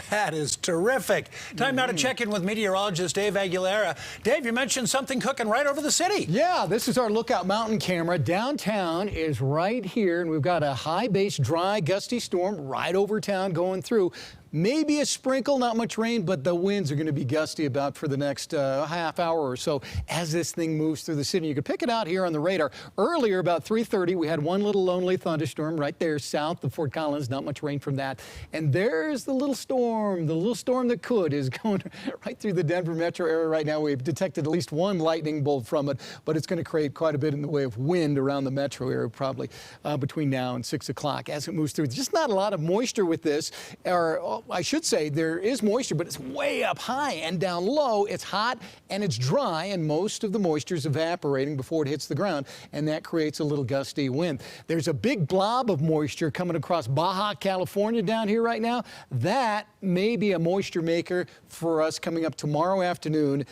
That is terrific. Time now to check in with meteorologist Dave Aguilera. Dave, you mentioned something cooking right over the city. Yeah, this is our Lookout Mountain camera. Downtown is right here, and we've got a high base, dry, gusty storm right over town going through. Maybe a sprinkle, not much rain, but the winds are going to be gusty about for the next half hour or so as this thing moves through the city. You can pick it out here on the radar. Earlier, about 3:30, we had one little lonely thunderstorm right there south of Fort Collins. Not much rain from that. And there's the little storm that could is going right through the Denver metro area right now. We've detected at least one lightning bolt from it, but it's going to create quite a bit in the way of wind around the metro area probably between now and 6 o'clock as it moves through. Just not a lot of moisture with this, or I should say there is moisture, but it's way up high, and down low it's hot and it's dry, and most of the moisture is evaporating before it hits the ground, and that creates a little gusty wind. There's a big blob of moisture coming across Baja California down here right now. That may be a moisture maker for us coming up tomorrow afternoon,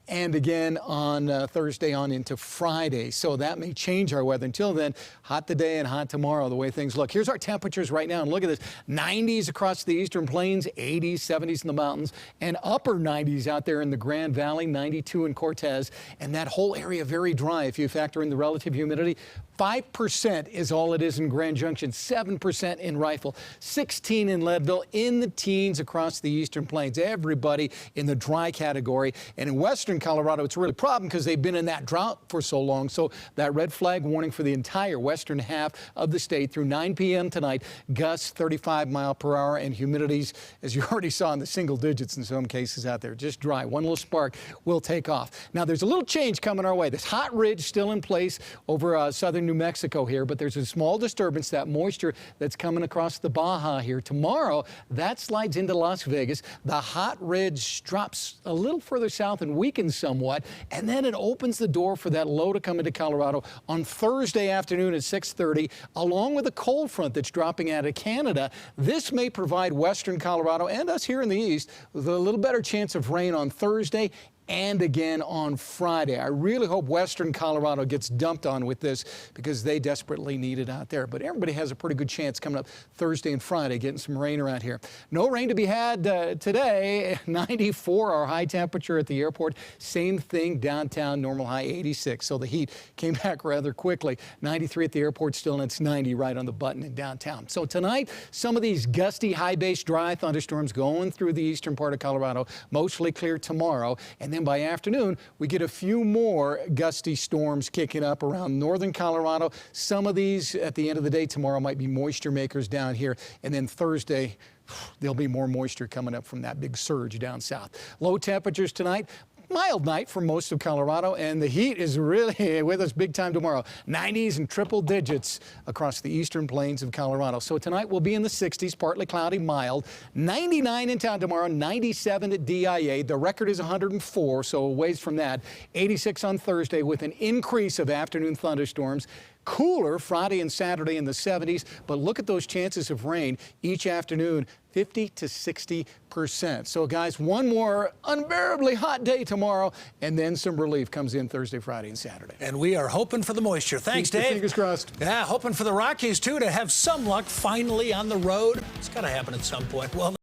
and again on Thursday on into Friday. So that may change our weather. Until then, hot today and hot tomorrow, the way things look. Here's our temperatures right now, and look at this. 90s across the eastern plains, 80s, 70s in the mountains, and upper 90s out there in the Grand Valley, 92 in Cortez, and that whole area very dry if you factor in the relative humidity. 5% is all it is in Grand Junction, 7% in Rifle, 16 in Leadville, in the teens across the eastern plains. Everybody in the dry category. And in western Colorado, it's really a problem because they've been in that drought for so long. So that red flag warning for the entire western half of the state through 9 p.m. tonight, gusts 35 mile per hour, and humidities, as you already saw, in the single digits in some cases out there. Just dry. One little spark will take off. Now, there's a little change coming our way. This hot ridge still in place over southern New Mexico here, but there's a small disturbance, that moisture that's coming across the Baja here. Tomorrow, that slides into Las Vegas. The hot ridge drops a little further south and weakens somewhat, and then it opens the door for that low to come into Colorado on Thursday afternoon at 6:30, along with a cold front that's dropping out of Canada. This may provide western Colorado and us here in the east with a little better chance of rain on Thursday and again on Friday. I really hope western Colorado gets dumped on with this because they desperately need it out there. But everybody has a pretty good chance coming up Thursday and Friday getting some rain around here. No rain to be had today. 94 our high temperature at the airport. Same thing downtown, normal high 86. So the heat came back rather quickly. 93 at the airport still, and it's 90 right on the button in downtown. So tonight, some of these gusty, high base, dry thunderstorms going through the eastern part of Colorado. Mostly clear tomorrow. And then by afternoon, we get a few more gusty storms kicking up around northern Colorado. Some of these at the end of the day tomorrow might be moisture makers down here. And then Thursday, there'll be more moisture coming up from that big surge down south. Low temperatures tonight. Mild night for most of Colorado, and the heat is really with us big time tomorrow. 90s and triple digits across the eastern plains of Colorado. So tonight we'll be in the 60s, partly cloudy, mild. 99 in town tomorrow, 97 at DIA. The record is 104, so a ways from that. 86 on Thursday with an increase of afternoon thunderstorms. Cooler Friday and Saturday in the 70s, but look at those chances of rain each afternoon, 50 to 60%. So guys, one more unbearably hot day tomorrow, and then some relief comes in Thursday, Friday, and Saturday. And we are hoping for the moisture. Thanks, Keep your Dave. fingers crossed. Yeah, hoping for the Rockies, too, to have some luck finally on the road. It's got to happen at some point. Well.